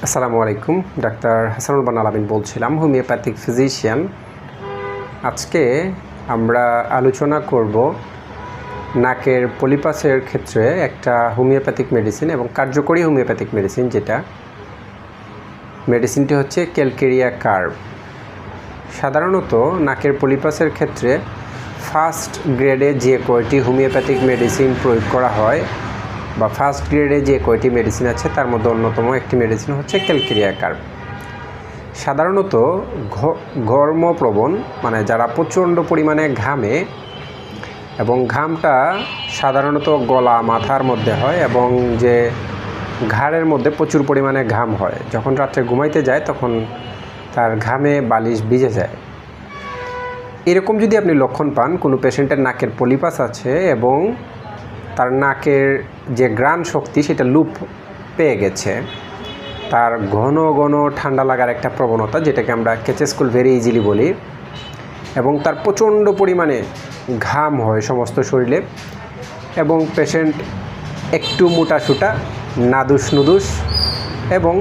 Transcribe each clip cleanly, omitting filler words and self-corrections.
আসসালামু আলাইকুম। ডাক্তার হাসানুল বান আলামিন বলছিলাম, হোমিওপ্যাথিক ফিজিশিয়ান। আজকে আমরা আলোচনা করব নাকের পলিপাসের ক্ষেত্রে একটা হোমিওপ্যাথিক মেডিসিন এবং কার্যকরী হোমিওপ্যাথিক মেডিসিন, যেটা মেডিসিনটি হচ্ছে ক্যালকেরিয়া কার্ভ। সাধারণত নাকের পলিপাসের ক্ষেত্রে ফার্স্ট গ্রেডে যে কয়টি হোমিওপ্যাথিক মেডিসিন প্রয়োগ করা হয় বা ফার্স্ট গ্রেডে যে কয়টি মেডিসিন আছে তার মধ্যে অন্যতম একটি মেডিসিন হচ্ছে ক্যালকেরিয়া কার্ভ। সাধারণত ঘর্মপ্রবণ, মানে যারা প্রচণ্ড পরিমাণে ঘামে এবং ঘামটা সাধারণত গলা মাথার মধ্যে হয় এবং যে ঘাড়ের মধ্যে প্রচুর পরিমাণে ঘাম হয়, যখন রাত্রে ঘুমাইতে যায় তখন তার ঘামে বালিশ ভিজে যায়। এরকম যদি আপনি লক্ষণ পান, কোনো পেশেন্টের নাকের পলিপাস আছে এবং তার নাকের যে ঘ্রাণ শক্তি সেটা লুপ পেয়ে গেছে, তার ঘন ঘন ঠান্ডা লাগার একটা প্রবণতা, যেটাকে আমরা ক্যাচেস কোল্ড ভেরি ইজিলি বলি, এবং তার প্রচণ্ড পরিমাণে ঘাম হয় সমস্ত শরীরে, এবং পেশেন্ট একটু মোটাসুটা, নাদুস নুদুস, এবং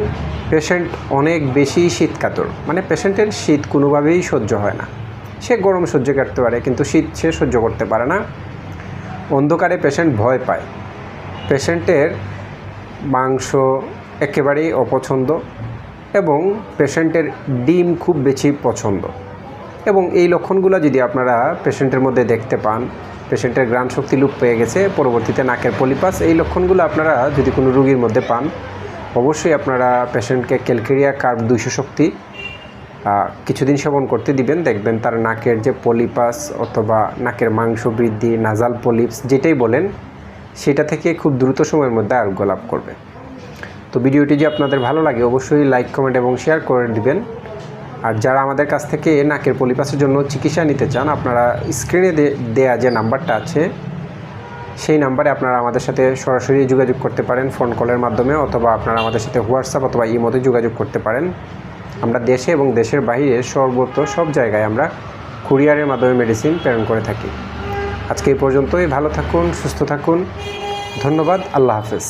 পেশেন্ট অনেক বেশি শীতকাতর, মানে পেশেন্টের শীত কোনোভাবেই সহ্য হয় না। সে গরম সহ্য করতে পারে কিন্তু শীত সে সহ্য করতে পারে না। অন্ধকারে পেশেন্ট ভয় পায়, পেশেন্টের মাংস একেবারেই অপছন্দ, এবং পেশেন্টের ডিম খুব বেশি পছন্দ। এবং এই লক্ষণগুলো যদি আপনারা পেশেন্টের মধ্যে দেখতে পান, পেশেন্টের ঘ্রাণ শক্তি লুপ পেয়ে গেছে, পরবর্তীতে নাকের পলিপাস, এই লক্ষণগুলো আপনারা যদি কোনো রোগীর মধ্যে পান, অবশ্যই আপনারা পেশেন্টকে ক্যালকেরিয়া কার্ভ 200 শক্তি কিছুদিন সেবন করতে দিবেন। দেখবেন তার নাকের যে পলিপাস অথবা নাকের মাংস বৃদ্ধি, নাজাল পলিপস যেটাই বলেন, সেটা থেকে খুব দ্রুত সময়ের মধ্যে আরোগ্য লাভ করবে। তো ভিডিওটি যে আপনাদের ভালো লাগে অবশ্যই লাইক, কমেন্ট এবং শেয়ার করে দিবেন। আর যারা আমাদের কাছ থেকে নাকের পলিপাসের জন্য চিকিৎসা নিতে চান, আপনারা স্ক্রিনে দেয়া যে নাম্বারটা আছে সেই নাম্বারে আপনারা আমাদের সাথে সরাসরি যোগাযোগ করতে পারেন ফোন কলের মাধ্যমে, অথবা আপনারা আমাদের সাথে হোয়াটসঅ্যাপ অথবা ইমোতে যোগাযোগ করতে পারেন। আমরা দেশে এবং দেশের বাইরে সর্বত্র সব জায়গায় আমরা কুরিয়ারের মাধ্যমে মেডিসিন প্রেরণ করে থাকি। আজকে এই পর্যন্তই। ভালো থাকুন, সুস্থ থাকুন। ধন্যবাদ। আল্লাহ হাফেজ।